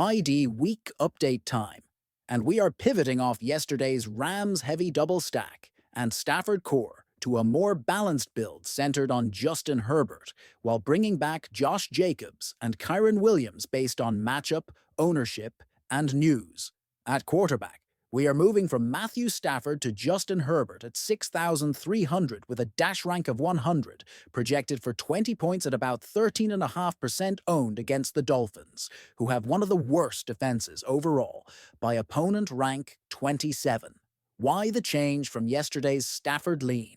ID week update time, and we are pivoting off yesterday's Rams heavy double stack and Stafford core to a more balanced build centered on Justin Herbert, while bringing back Josh Jacobs and Kyron Williams based on matchup, ownership, and news. At quarterback, we are moving from Matthew Stafford to Justin Herbert at 6,300 with a dash rank of 100, projected for 20 points at about 13.5% owned against the Dolphins, who have one of the worst defenses overall, by opponent rank 27. Why the change from yesterday's Stafford lean?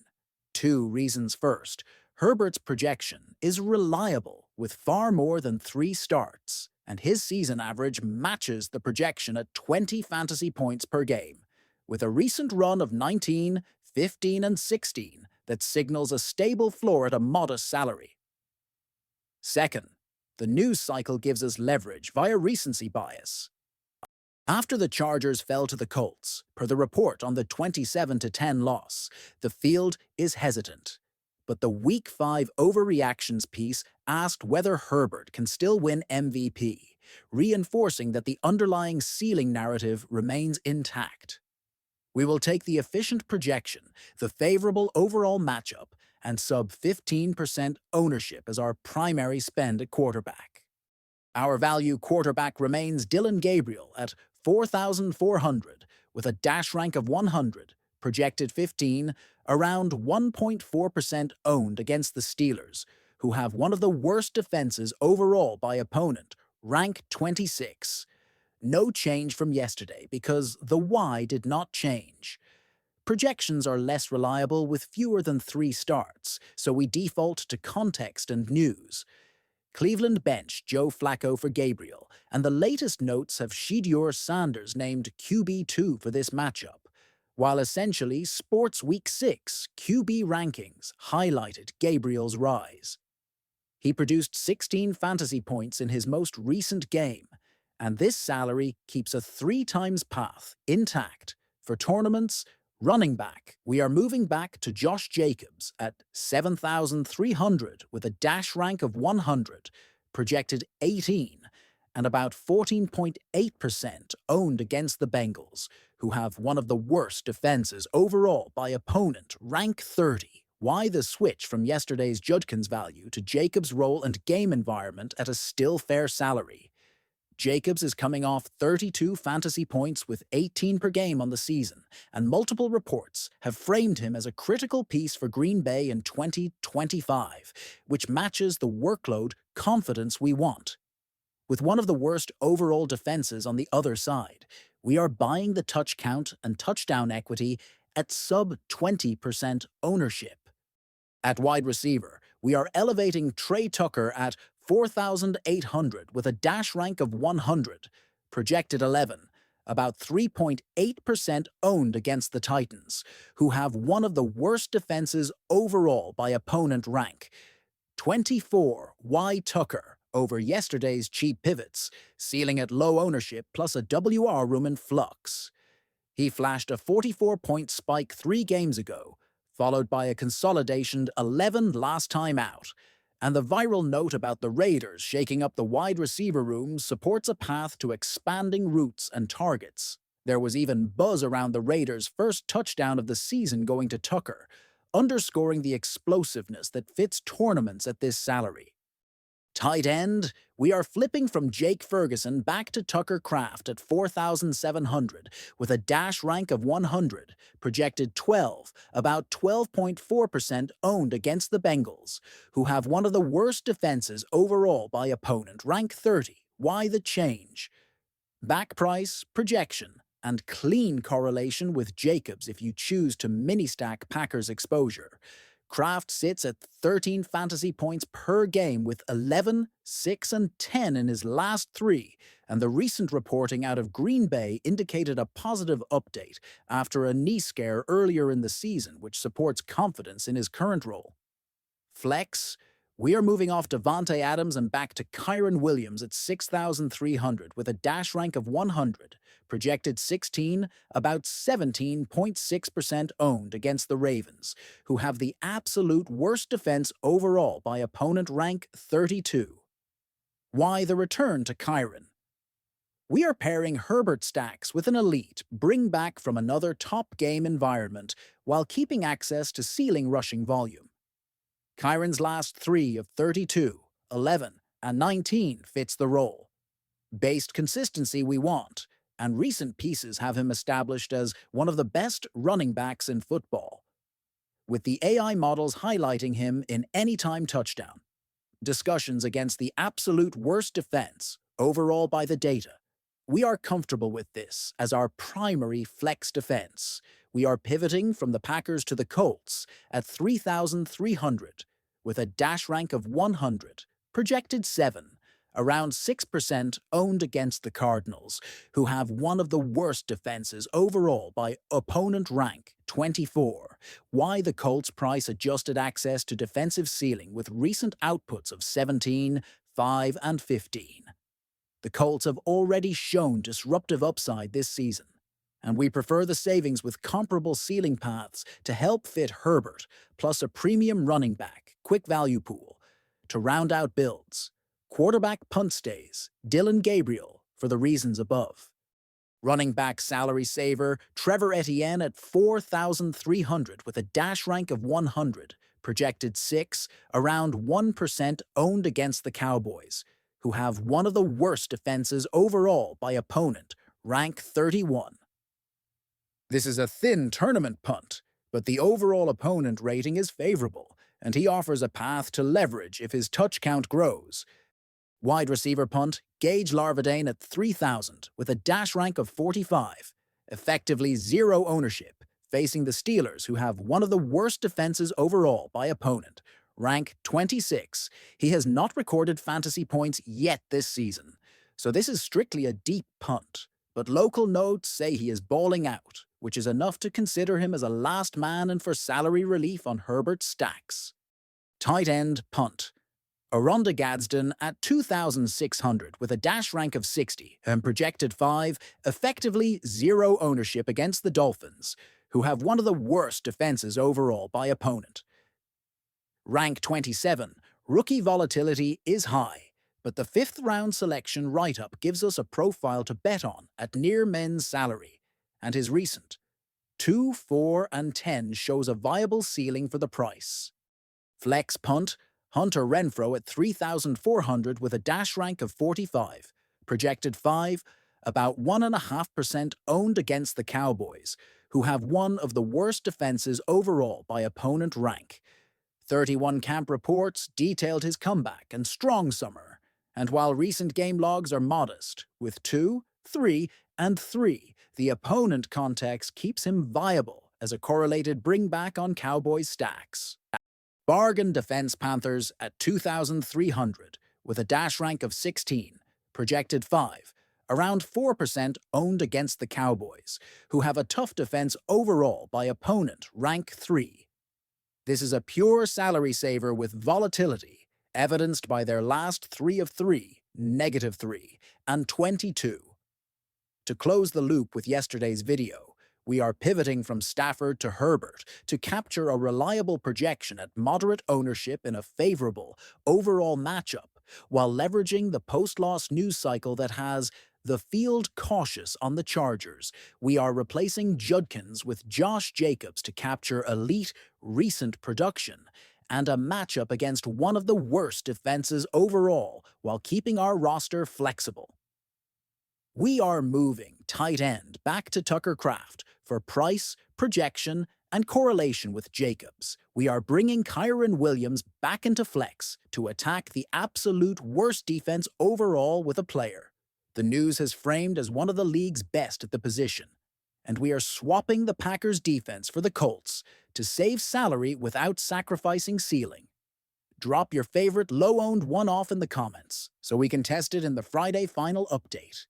Two reasons. First, Herbert's projection is reliable with far more than 3 starts, and his season average matches the projection at 20 fantasy points per game, with a recent run of 19, 15, and 16 that signals a stable floor at a modest salary. Second, the news cycle gives us leverage via recency bias. After the Chargers fell to the Colts, per the report on the 27-10 loss, the field is hesitant. But the Week 5 overreactions piece asked whether Herbert can still win MVP, reinforcing that the underlying ceiling narrative remains intact. We will take the efficient projection, the favorable overall matchup, and sub 15% ownership as our primary spend at quarterback. Our value quarterback remains Dylan Gabriel at 4,400 with a dash rank of 100, projected 15, around 1.4% owned against the Steelers, who have one of the worst defenses overall by opponent, rank 26. No change from yesterday because the why did not change. Projections are less reliable with fewer than 3 starts, so we default to context and news. Cleveland bench Joe Flacco for Gabriel, and the latest notes have Shedeur Sanders named QB2 for this matchup, while essentially Sports Week 6 QB rankings highlighted Gabriel's rise. He produced 16 fantasy points in his most recent game, and this salary keeps a 3 times path intact for tournaments. Running back, we are moving back to Josh Jacobs at 7,300 with a dash rank of 100, projected 18, and about 14.8% owned against the Bengals, who have one of the worst defenses overall by opponent, rank 30. Why the switch from yesterday's Judkins value to Jacobs' role and game environment at a still fair salary? Jacobs is coming off 32 fantasy points with 18 per game on the season, and multiple reports have framed him as a critical piece for Green Bay in 2025, which matches the workload confidence we want. With one of the worst overall defenses on the other side, we are buying the touch count and touchdown equity at sub 20% ownership. At wide receiver, we are elevating Trey Tucker at 4,800 with a dash rank of 100, projected 11, about 3.8% owned against the Titans, who have one of the worst defenses overall by opponent rank. 24 Y Tucker over yesterday's cheap pivots, ceiling at low ownership plus a WR room in flux. He flashed a 44-point spike 3 games ago, followed by a consolidation 11 last time out, and the viral note about the Raiders shaking up the wide receiver room supports a path to expanding routes and targets. There was even buzz around the Raiders' first touchdown of the season going to Tucker, underscoring the explosiveness that fits tournaments at this salary. Tight end, we are flipping from Jake Ferguson back to Tucker Kraft at 4,700 with a dash rank of 100, projected 12, about 12.4% owned against the Bengals, who have one of the worst defenses overall by opponent, rank 30. Why the change? Back price, projection, and clean correlation with Jacobs if you choose to mini-stack Packers exposure. Kraft sits at 13 fantasy points per game with 11, 6, and 10 in his last 3, and the recent reporting out of Green Bay indicated a positive update after a knee scare earlier in the season, which supports confidence in his current role. Flex, we are moving off Devontae Adams and back to Kyron Williams at 6,300 with a dash rank of 100, projected 16, about 17.6% owned against the Ravens, who have the absolute worst defense overall by opponent, rank 32. Why the return to Kyron? We are pairing Herbert stacks with an elite bring back from another top game environment while keeping access to ceiling rushing volume. Kyron's last 3 of 32, 11, and 19 fits the role. Based consistency we want, and recent pieces have him established as one of the best running backs in football, with the AI models highlighting him in anytime touchdown. Discussions against the absolute worst defense, overall by the data. We are comfortable with this as our primary flex defense. We are pivoting from the Packers to the Colts at 3,300 with a dash rank of 100, projected 7, around 6% owned against the Cardinals, who have one of the worst defenses overall by opponent rank, 24. Why the Colts price adjusted access to defensive ceiling with recent outputs of 17, 5, and 15. The Colts have already shown disruptive upside this season, and we prefer the savings with comparable ceiling paths to help fit Herbert, plus a premium running back, quick value pool, to round out builds. Quarterback punt stays, Dylan Gabriel, for the reasons above. Running back salary saver, Trevor Etienne at 4,300 with a dash rank of 100, projected 6, around 1% owned against the Cowboys, who have one of the worst defenses overall by opponent, rank 31. This is a thin tournament punt, but the overall opponent rating is favorable, and he offers a path to leverage if his touch count grows. Wide receiver punt, Gage Larvadain at 3,000 with a dash rank of 45, effectively zero ownership, facing the Steelers, who have one of the worst defenses overall by opponent, rank 26. He has not recorded fantasy points yet this season, so this is strictly a deep punt. But local notes say he is balling out, which is enough to consider him as a last man and for salary relief on Herbert stacks. Tight end punt. Oronda Gadsden at 2,600 with a dash rank of 60 and projected 5, effectively zero ownership against the Dolphins, who have one of the worst defenses overall by opponent. Rank 27, rookie volatility is high, but the 5th round selection write-up gives us a profile to bet on at near men's salary, and his recent 2, 4, and 10 shows a viable ceiling for the price. Flex punt, Hunter Renfrow at 3,400 with a dash rank of 45, projected 5, about 1.5% owned against the Cowboys, who have one of the worst defenses overall by opponent rank. 31 Camp reports detailed his comeback and strong summer, and while recent game logs are modest, with 2, 3, and 3, the opponent context keeps him viable as a correlated bring-back on Cowboys stacks. Bargain defense Panthers at 2,300 with a dash rank of 16, projected 5, around 4% owned against the Cowboys, who have a tough defense overall by opponent, rank 3. This is a pure salary saver with volatility, evidenced by their last 3 of 3, -3, and 22. To close the loop with yesterday's video, we are pivoting from Stafford to Herbert to capture a reliable projection at moderate ownership in a favorable overall matchup, while leveraging the post-loss news cycle that has the field cautious on the Chargers. We are replacing Judkins with Josh Jacobs to capture elite, recent production and a matchup against one of the worst defenses overall while keeping our roster flexible. We are moving tight end back to Tucker Kraft for price, projection, and correlation with Jacobs. We are bringing Kyren Williams back into flex to attack the absolute worst defense overall with a player the news has framed as one of the league's best at the position. And we are swapping the Packers' defense for the Colts to save salary without sacrificing ceiling. Drop your favorite low-owned one-off in the comments so we can test it in the Friday final update.